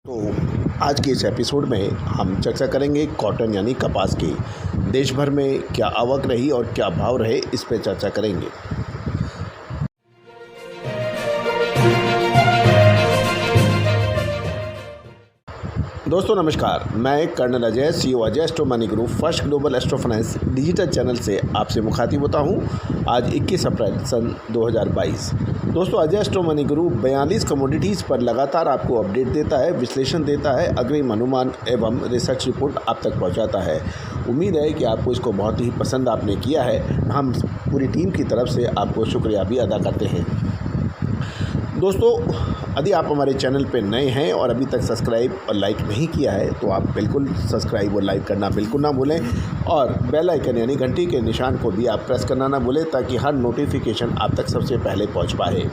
तो आज के इस एपिसोड में हम चर्चा करेंगे कॉटन यानी कपास की। देश भर में क्या आवक रही और क्या भाव रहे, इस पे चर्चा करेंगे। दोस्तों नमस्कार, मैं colonel Ajay, CEO Ajay astro money group first global astro finance digital channel से आपसे मुखातिब होता हूं। आज 21 अप्रैल सन 2022। दोस्तों Ajay astro money group 42 commodities पर लगातार आपको अपडेट देता है, विश्लेषण देता है, अग्रिम अनुमान एवं रिसर्च रिपोर्ट आप तक पहुंचाता है। उम्मीद है कि आपको इसको बहुत ही पसंद आपने किया है। हम पूरी टीम की तरफ से आपको शुक्रिया भी अदा करते हैं। दोस्तों यदि आप हमारे चैनल पे नए हैं और अभी तक सब्सक्राइब और लाइक नहीं किया है तो आप बिल्कुल सब्सक्राइब और लाइक करना बिल्कुल ना भूलें और बेल आइकन यानी घंटी के निशान को भी आप प्रेस करना ना भूलें ताकि हर नोटिफिकेशन आप तक सबसे पहले पहुंच पाए।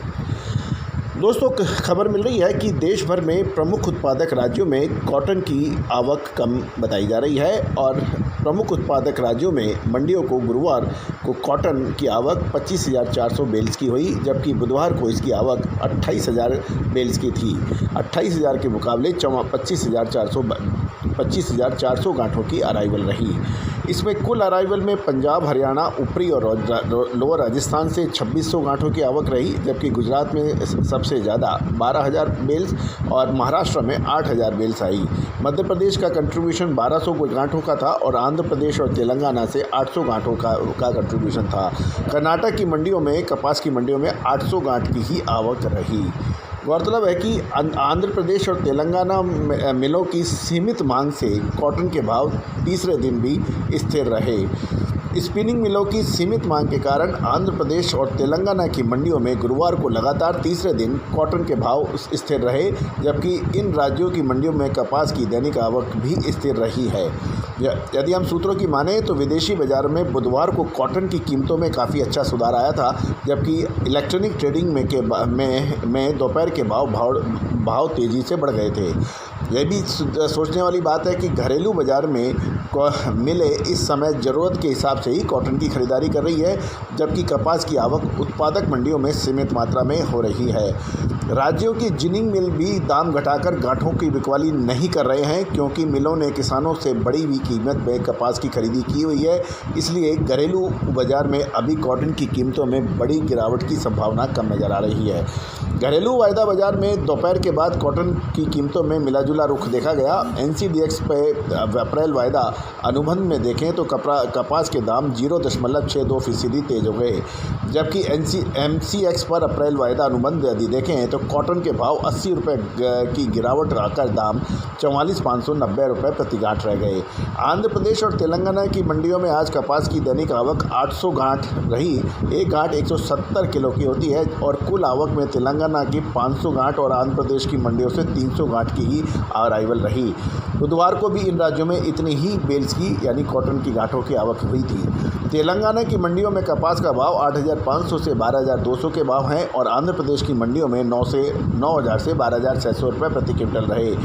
दोस्तों खबर मिल रही है कि देश भर में प्रमुख उत्पादक राज्यों में कॉटन की आवक कम बताई जा रही है और प्रमुख उत्पादक राज्यों में मंडियों को गुरुवार को कॉटन की आवक 25,400 बेल्स की हुई, जबकि बुधवार को इसकी आवक 28,000 बेल्स की थी। 28,000 के मुकाबले 25,400 गांठों की अराइवल रही। इसमें कुल अराइवल में पंजाब, हरियाणा, ऊपरी और लोअर राजस्थान से 2600 गांठों की आवक रही, जबकि गुजरात में सबसे ज़्यादा 12,000 बेल्स और महाराष्ट्र में 8,000 बेल्स आई। मध्य प्रदेश का कंट्रीब्यूशन 1200 गांठों का था और आंध्र प्रदेश और तेलंगाना से 800 गांठों का कंट्रीब्यूशन था। कर्नाटक की मंडियों में, कपास की मंडियों में 800 गांठ की ही आवक रही। गौरतलब है कि आंध्र प्रदेश और तेलंगाना मिलों की सीमित मांग से कॉटन के भाव तीसरे दिन भी स्थिर रहे। स्पिनिंग मिलों की सीमित मांग के कारण आंध्र प्रदेश और तेलंगाना की मंडियों में गुरुवार को लगातार तीसरे दिन कॉटन के भाव स्थिर रहे, जबकि इन राज्यों की मंडियों में कपास की दैनिक आवक भी स्थिर रही है। यदि हम सूत्रों की माने तो विदेशी बाजार में बुधवार को कॉटन की कीमतों में काफ़ी अच्छा सुधार आया था, जबकि इलेक्ट्रॉनिक ट्रेडिंग में दोपहर के भाव तेज़ी से बढ़ गए थे। यह भी सोचने वाली बात है कि घरेलू बाज़ार में मिले इस समय ज़रूरत के हिसाब से ही कॉटन की खरीदारी कर रही है, जबकि कपास की आवक उत्पादक मंडियों में सीमित मात्रा में हो रही है। राज्यों की जिनिंग मिल भी दाम घटाकर गांठों की बिकवाली नहीं कर रहे हैं, क्योंकि मिलों ने किसानों से बड़ी हुई कीमत में कपास की खरीदी की हुई है। इसलिए घरेलू बाज़ार में अभी कॉटन की कीमतों में बड़ी गिरावट की संभावना कम नज़र आ रही है। घरेलू वायदा बाज़ार में दोपहर के बाद कॉटन की कीमतों में मिलाजुला रुख देखा गया। NCDX पे अप्रैल वायदा अनुबंध में देखें तो कपास के दाम 0.62% तेज हो गए, जबकि MCX पर अप्रैल वायदा अनुबंध यदि देखें तो कॉटन के भाव 80 रुपये की गिरावट आकर दाम 44,590 रुपये प्रति गांठ रह गए। आंध्र प्रदेश और तेलंगाना की मंडियों में आज कपास की दैनिक आवक 800 गांठ रही। एक गांठ 170 किलो की होती है और कुल आवक में तेलंगाना की 500 गांठ और आंध्र प्रदेश की मंडियों से 300 गांठ की ही अराइवल रही। बुधवार को भी इन राज्यों में इतनी ही बेल्स की यानी कॉटन की गांठों की आवक हुई थी। तेलंगाना की मंडियों में कपास का भाव 8,500 से 12,200 के भाव हैं और आंध्र प्रदेश की मंडियों में 9,000 से 12,600 रुपये प्रति क्विंटल रहे।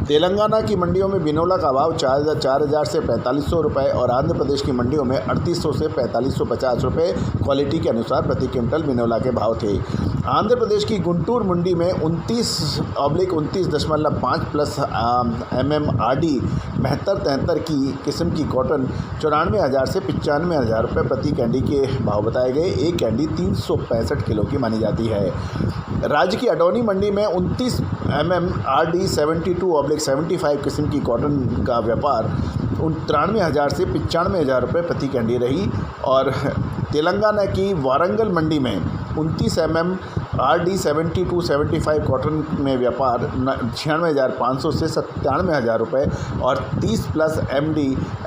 तेलंगाना की मंडियों में बिनोला का भाव 4,000 से 4,500 रुपये और आंध्र प्रदेश की मंडियों में 3,800 से 4,550 रुपये क्वालिटी के अनुसार प्रति क्विंटल बिनोला के भाव थे। आंध्र प्रदेश की गुंटूर मंडी में 29/29.5 प्लस MMRD 72-73 की किस्म की कॉटन 94,000 से 95,000 रुपये प्रति कैंडी के भाव बताए गए। एक कैंडी 365 किलो की मानी जाती है। राज्य की अडौनी मंडी में 29 MMRD 72/75 किस्म की कॉटन का व्यापार 93,000 से 95,000 रुपये प्रति कैंडी रही और तेलंगाना की वारंगल मंडी में 29 MMRD 72/75 कॉटन में व्यापार 96,500 से 97,000 रुपये और 30 प्लस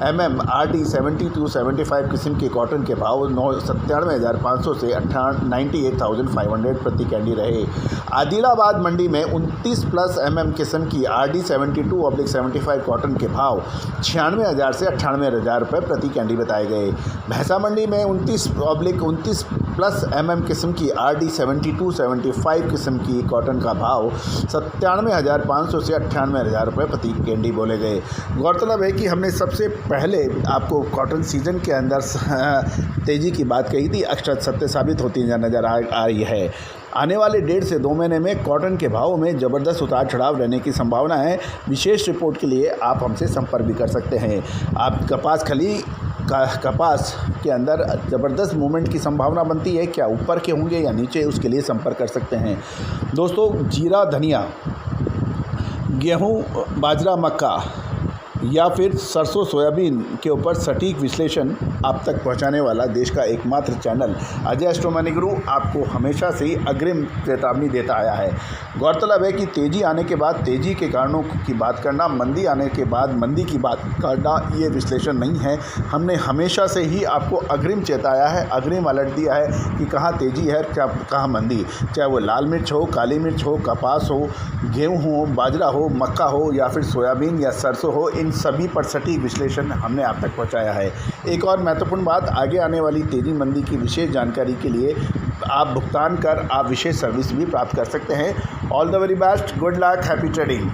MMRD 72/75 किस्म के कॉटन के भाव 97,500 से 98,500 प्रति कैंडी रहे। आदिलाबाद मंडी में 29 प्लस किस्म की RD 72/75 कॉटन के भाव 96,000 से 98,000 रुपये प्रति कैंडी बताए गए। भैंसा मंडी में 29 प्लस MM किस्म की RD 72-75 किस्म की कॉटन का भाव 97,500 से 98,000 रुपये प्रति कैंडी बोले गए। गौरतलब है कि हमने सबसे पहले आपको कॉटन सीज़न के अंदर तेज़ी की बात कही थी, अक्षर सत्य साबित होती नज़र आ रही है। आने वाले 1.5 से 2 महीने में कॉटन के भाव में ज़बरदस्त उतार चढ़ाव रहने की संभावना है। विशेष रिपोर्ट के लिए आप हमसे संपर्क भी कर सकते हैं। आप कपास के अंदर ज़बरदस्त मूवमेंट की संभावना बनती है, क्या ऊपर के होंगे या नीचे, उसके लिए संपर्क कर सकते हैं। दोस्तों, जीरा, धनिया, गेहूं, बाजरा, मक्का या फिर सरसों, सोयाबीन के ऊपर सटीक विश्लेषण आप तक पहुंचाने वाला देश का एकमात्र चैनल अजय एस्ट्रो मनी गुरु आपको हमेशा से ही अग्रिम चेतावनी देता आया है। गौरतलब है कि तेज़ी आने के बाद तेज़ी के कारणों की बात करना, मंदी आने के बाद मंदी की बात करना, ये विश्लेषण नहीं है। हमने हमेशा से ही आपको अग्रिम चेताया है, अग्रिम अलर्ट दिया है कि कहाँ तेज़ी है, क्या कहाँ मंदी, चाहे वो लाल मिर्च हो, काली मिर्च हो, कपास हो, गेहूँ हो, बाजरा हो, मक्का हो या फिर सोयाबीन या सरसों हो, इन सभी पर सटीक विश्लेषण हमने आप तक पहुंचाया है। एक और महत्वपूर्ण बात, आगे आने वाली तेज़ी मंदी की विशेष जानकारी के लिए आप भुगतान कर आप विशेष सर्विस भी प्राप्त कर सकते हैं। All the very best, good luck, happy trading.